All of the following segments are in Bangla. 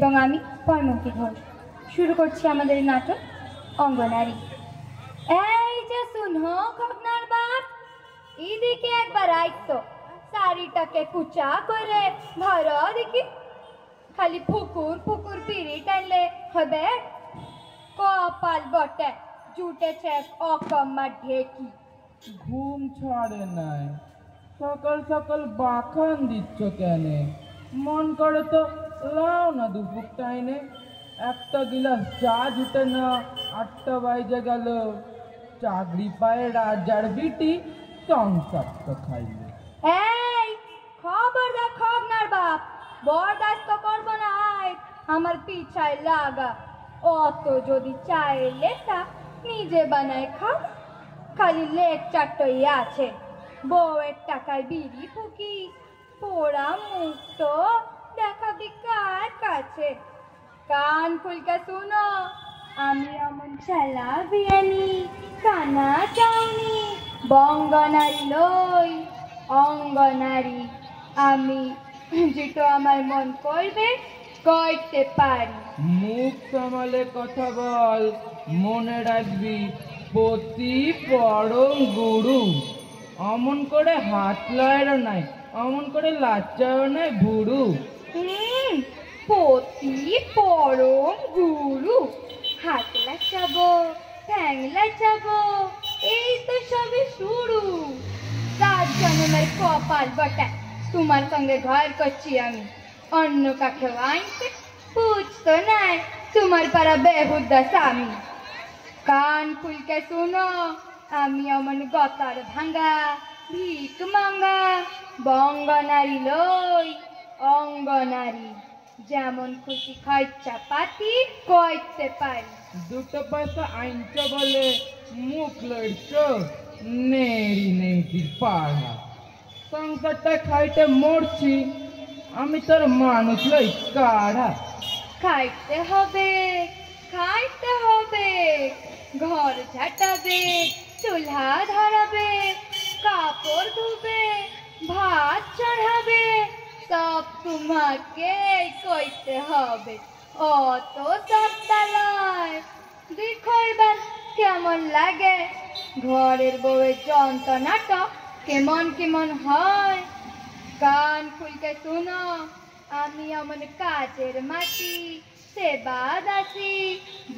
এবং আমি পয়মন্তী ঘোষ। শুরু করছি আমাদের নাটক অঙ্গনারী। এই যে শুনো খগনার বাপ, এদিকে একবার আইতো, শাড়িটাকে কুচা করে ধরো দেখি। খালি ফুকুর ফুকুর পিড়ি টানলে হবে? কপাল বটে জুটেছে অকম্মা ঢেকি। ঘুম ছাড়ে নাই, সকাল সকাল বাখান দিচ্ছ কেন? মন করে তো লাও না দুপুর টাইনে, একটা গিলাস চা জুটে না, 8টা বাজে গেল। চাকরি পায়ে রাজার বিটি, সংসার তো খাইলে। এই খবরদার খগনার বাপ, বরদাস্ত করবো না। আয় আমার পিছায় লাগা। অত যদি চাইলে তা নিজে বানায় খাও। খালি লেক চারটই আছে, বউয়ের টাকায় বিড়ি ফুকি, পোড়া মুখ তো দেখাবি কার কাছে? কান খুলকে শুনো, আমি এমন ছেলা বিয়ানি, কানা চাউনি, বঙ্গনারী লই অঙ্গনারী। আমি যেটা আমার মন করবে করতে পারি। মুখ সামালে কথা বল, মনে রাখবি পতি পরম গুরু। অমন করে হাত লয়েরও নাই, অমন করে লাচ্চাও নাই ভুরু। পতি পরম গুরু, হাত লাচাবো, ঠ্যাং লাচাবো, এই তো সবে শুরু। 7 জন্মের কপাল বটে তোমার সঙ্গে ঘর করছি আমি। অন্য কাকেও আনতে বুঝতো নাই তোমার পাড়া বেহুদা স্বামী। কান খুলকে শুনো, আমি অমন গতার ভাঙ্গা, ভিক মাঙ্গা, বঙ্গনারী লই অঙ্গনারী। যেমন খুশি খরচা পাতি করতে পারি। 2 পয়সা আইনছ বলে মুখ লড়ছ, নেড়ি নেংটির পাড়া। সংসারটা খাইতে মরছি, আমি তোর মানুষ লই কাড়া। খাইতে হবে, খাইতে হবে, ঘর ঝাঁটাবে, চুলহা ধরাবে, কাপড় ধুবে, ভাত চড়াবে, সব তোমাকে করতে হবে। অত সস্তা নয়। দেখো এবার কেমন লাগে ঘরের বউয়ের যন্ত্রণাটা কেমন কেমন হয়। কান খুলকে শুনো, আমি এমন কাজের মাটি, সেবা দাসী,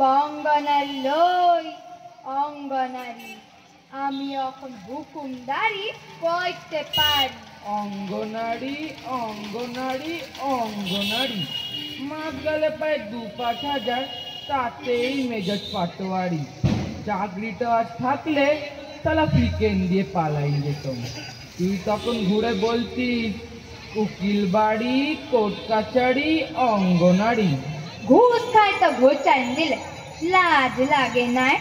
বঙ্গনারী লই অঙ্গনারী। আমি এখন হুকুমদারি করতে পারি। অঙ্গনারী অঙ্গনারী অঙ্গনারী, মাস গেলে প্রায় 2-5 হাজার, তাতেই মেজাজ পাটোয়ারি। চাকরিটা আজ থাকলে তালা ফিকেন দিয়ে পালাই যেতাম। তুই তখন ঘুরে বলতিস উকিল বাড়ি, কোর্ট কাছারি, অঙ্গনারী। ঘুষ খায় তো ঘুচাইন দিলে লাজ লাগে নাই?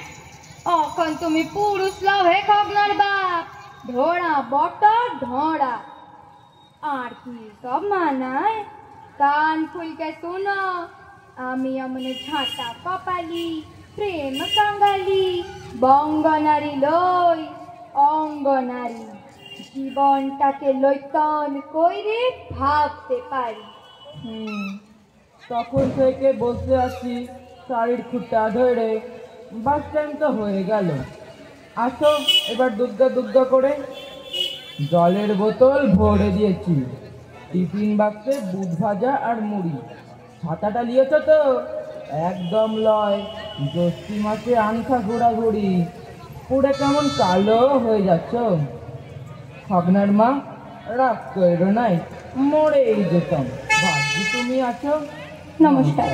এখন তুমি পুরুষ লভে খগনার বাপ, ধরা বটর ধরা। আর কি সব মানায়? কান খুলকে শুনো, আমি এমন ঝাঁটা কপালি, প্রেম কাঙ্গালি, বঙ্গনারী লই অঙ্গনারী। জীবনটাকে লইতন কইরে ভাবতে পারি। তখন থেকে বসে আছি শাড়ির খুঁটা ধরে। বাস টাইম তো হয়ে গেল, আসো এবার দুগ্গা দুগ্গা করে। জলের বোতল ভরে দিয়েছি, টিফিন বাক্সে বুট ভাজা আর মুড়ি। ছাতাটা নিয়েছ তো? একদম লয়, জ্যৈষ্ঠী মাসে আনখা ঘোরাঘুরি, পুরে কেমন কালো হয়ে যাচ্ছ। খগনার মা, রাগ করো নাই, মরেই যেতাম। ভাগ্যি তুমি আছো। নমস্কার।